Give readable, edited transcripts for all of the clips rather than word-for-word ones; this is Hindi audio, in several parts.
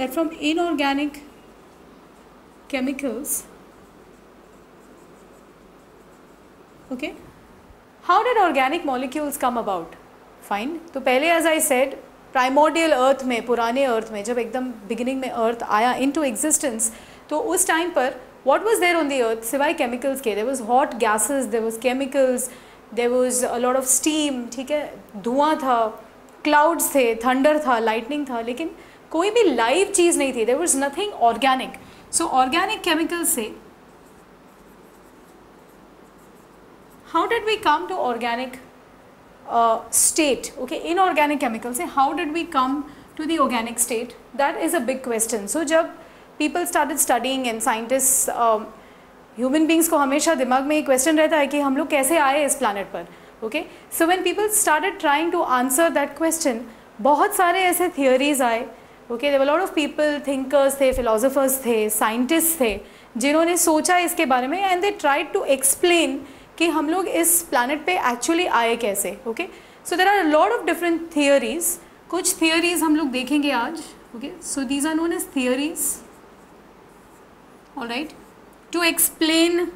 that from inorganic chemicals, okay, how did organic molecules come about? Fine. तो पहले as I said, प्राइमोर्डियल अर्थ में, पुराने अर्थ में, जब एकदम बिगिनिंग में अर्थ आया इनटू एग्जिस्टेंस, तो उस टाइम पर what was there on the earth सिवाय केमिकल्स के? There was hot gases, there was chemicals, there was a lot of steam, ठीक है, धुआं था, क्लाउड्स थे, थंडर था, लाइटनिंग था, लेकिन कोई भी लाइव चीज़ नहीं थी. There was nothing organic. So organic chemicals से how did we come to organic state? Okay, inorganic chemicals से how did we come to the organic state? That is a big question. So जब people started studying and scientists, human beings को हमेशा दिमाग में एक question रहता है कि हम लोग कैसे आए इस planet पर. Okay, so when people started trying to answer that question, बहुत सारे ऐसे theories आए. Okay, there were a lot of people, thinkers थे, philosophers थे, scientists थे, जिन्होंने सोचा इसके बारे में and they tried to explain कि हम लोग इस planet पे actually आए कैसे. Okay, so there are a lot of different theories. कुछ theories हम लोग देखेंगे आज. Okay, so these are known as theories, all right, to explain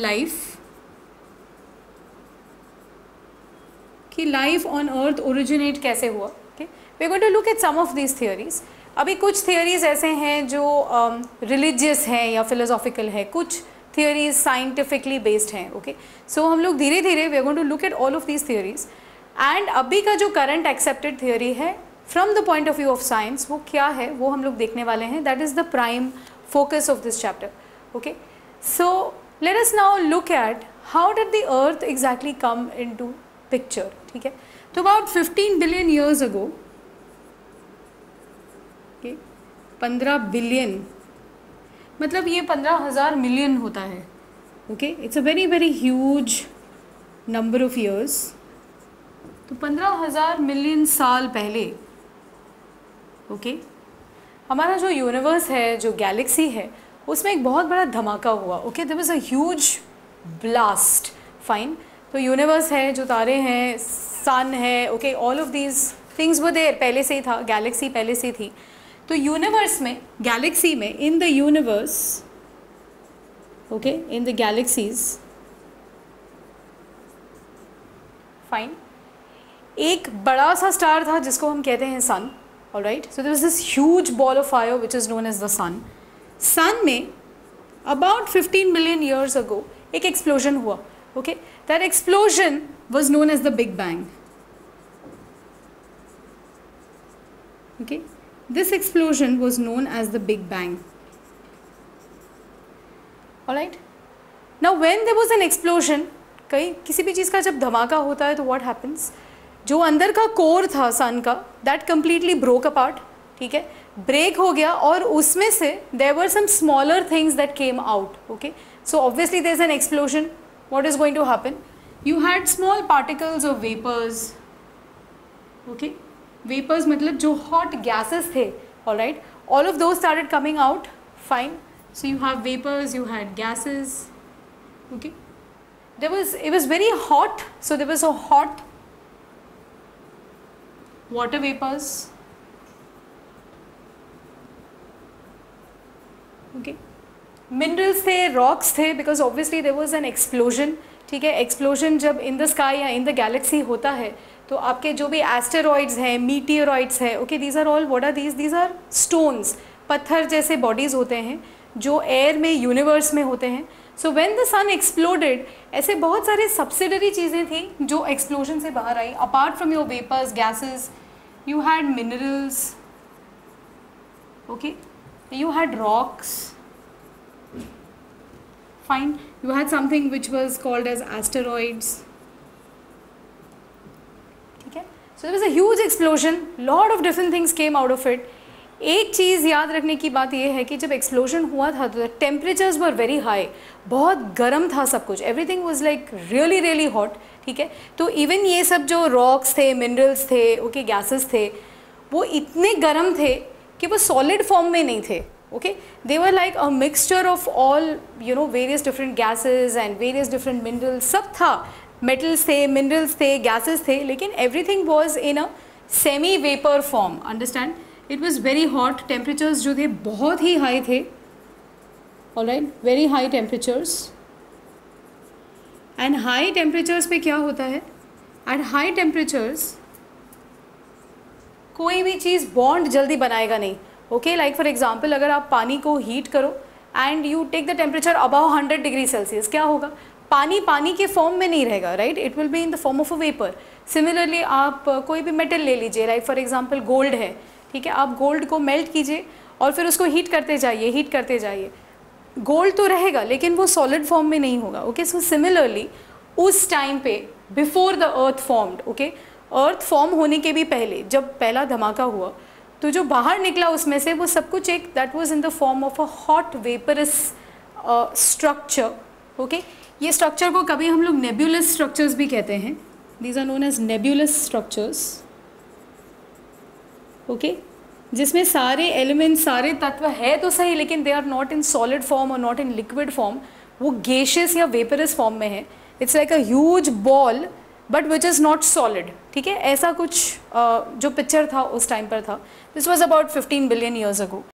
life, कि life on earth originate कैसे हुआ. Okay, we are going to look at some of these theories. अभी कुछ theories ऐसे हैं जो religious हैं या philosophical है, कुछ theories scientifically based हैं. Okay, so हम लोग धीरे धीरे we are going to look at all of these theories. And अभी का जो current accepted theory है from the point of view of science, वो क्या है वो हम लोग देखने वाले हैं. That is the prime focus of this chapter. Okay, so let us now look at how did the earth exactly come into picture. ठीक है, तो about 15 billion years ago, okay, 15 billion मतलब ये 15,000 मिलियन होता है. Okay, it's a very very huge number of years. तो 15,000 मिलियन साल पहले, ओके, हमारा जो यूनिवर्स है, जो गैलेक्सी है, उसमें एक बहुत बड़ा धमाका हुआ. Okay, there was a huge blast. Fine. तो यूनिवर्स है, जो तारे हैं, सन है, okay, all of these things were there, पहले से ही था, गैलेक्सी पहले से थी. तो यूनिवर्स में, गैलेक्सी में, in the universe, okay, in the galaxies, fine, एक बड़ा सा स्टार था जिसको हम कहते हैं sun. Alright, so there was this huge ball of fire which is known as the sun. Sun में अबाउट 15 मिलियन ईयर्स अगो एक एक्सप्लोजन हुआ. Okay, that explosion was known as the big bang. ओके, this explosion was known as the Big Bang. All right. Now when there was an explosion, कहीं किसी भी चीज़ का जब धमाका होता है तो what happens? जो अंदर का कोर था सन का, that completely broke apart. ठीक है, ब्रेक हो गया और उसमें से there were some smaller things that came out. Okay, so obviously there's an explosion. What is going to happen? You had small particles of vapors. Okay, vapours मतलब जो हॉट गैसेस थे. All right, all of those started coming out. Fine. So you have vapours, you had gases. Okay, it was very hot, so there was a hot water vapors. Okay, minerals थे, rocks थे, because obviously there was an explosion. ठीक है, एक्सप्लोजन जब इन द स्काई या इन द गैलेक्सी होता है तो आपके जो भी एस्टेरॉइड्स हैं, मीटियोरॉइड्स हैं, okay, these are all, what are these are stones, पत्थर जैसे बॉडीज़ होते हैं जो एयर में, यूनिवर्स में होते हैं. So when the sun exploded, ऐसे बहुत सारे सब्सिडरी चीज़ें थी जो एक्सप्लोजन से बाहर आई. Apart from your vapours, gases, you had minerals. Okay, you had rocks. Fine, you had something which was called as asteroids. ठीक है, so there was a huge explosion, lot of different things came out of it. एक चीज़ याद रखने की बात यह है कि जब एक्सप्लोजन हुआ था तो टेम्परेचर्स वर वेरी हाई, बहुत गर्म था सब कुछ, everything was like really really hot. ठीक है, तो इवन ये सब जो रॉक्स थे, मिनरल्स थे, ओके, गैसेस थे, वो इतने गर्म थे कि वो सॉलिड फॉर्म में नहीं थे. Okay, they were like a mixture of all, you know, various different gases and various different minerals. सब था, metals थे, minerals थे, gases थे, लेकिन everything was in a semi vapor form. Understand? It was very hot, temperatures जो थे बहुत ही हाई थे, alright, very high temperatures. And high temperatures पे क्या होता है, एट हाई टेम्परेचर्स कोई भी चीज़ बॉन्ड जल्दी बनाएगा नहीं, ओके। लाइक फॉर एग्जांपल अगर आप पानी को हीट करो and you take the temperature above 100 degree Celsius, क्या होगा, पानी पानी के फॉर्म में नहीं रहेगा, right, it will be in the form of a vapour. Similarly आप कोई भी मेटल ले लीजिए, लाइक फॉर एग्जांपल गोल्ड है, ठीक है, आप गोल्ड को मेल्ट कीजिए और फिर उसको हीट करते जाइए, हीट करते जाइए, गोल्ड तो रहेगा लेकिन वो सॉलिड फॉर्म में नहीं होगा, ओके। सो सिमिलरली उस टाइम पे before the earth formed, okay, earth form होने के भी पहले जब पहला धमाका हुआ तो जो बाहर निकला उसमें से वो सब कुछ एक that was in the form of a hot vaporous structure, okay. ये स्ट्रक्चर को कभी हम लोग नेब्यूलस स्ट्रक्चर्स भी कहते हैं, these are known as nebulous structures, okay, जिसमें सारे एलिमेंट्स, सारे तत्व है तो सही लेकिन they are not in solid form और नॉट इन लिक्विड फॉर्म, वो गैशियस या वेपरस फॉर्म में है। It's like a huge ball but which is not solid, ठीक है, ऐसा कुछ जो पिक्चर था उस टाइम पर था। This was about 15 billion years ago.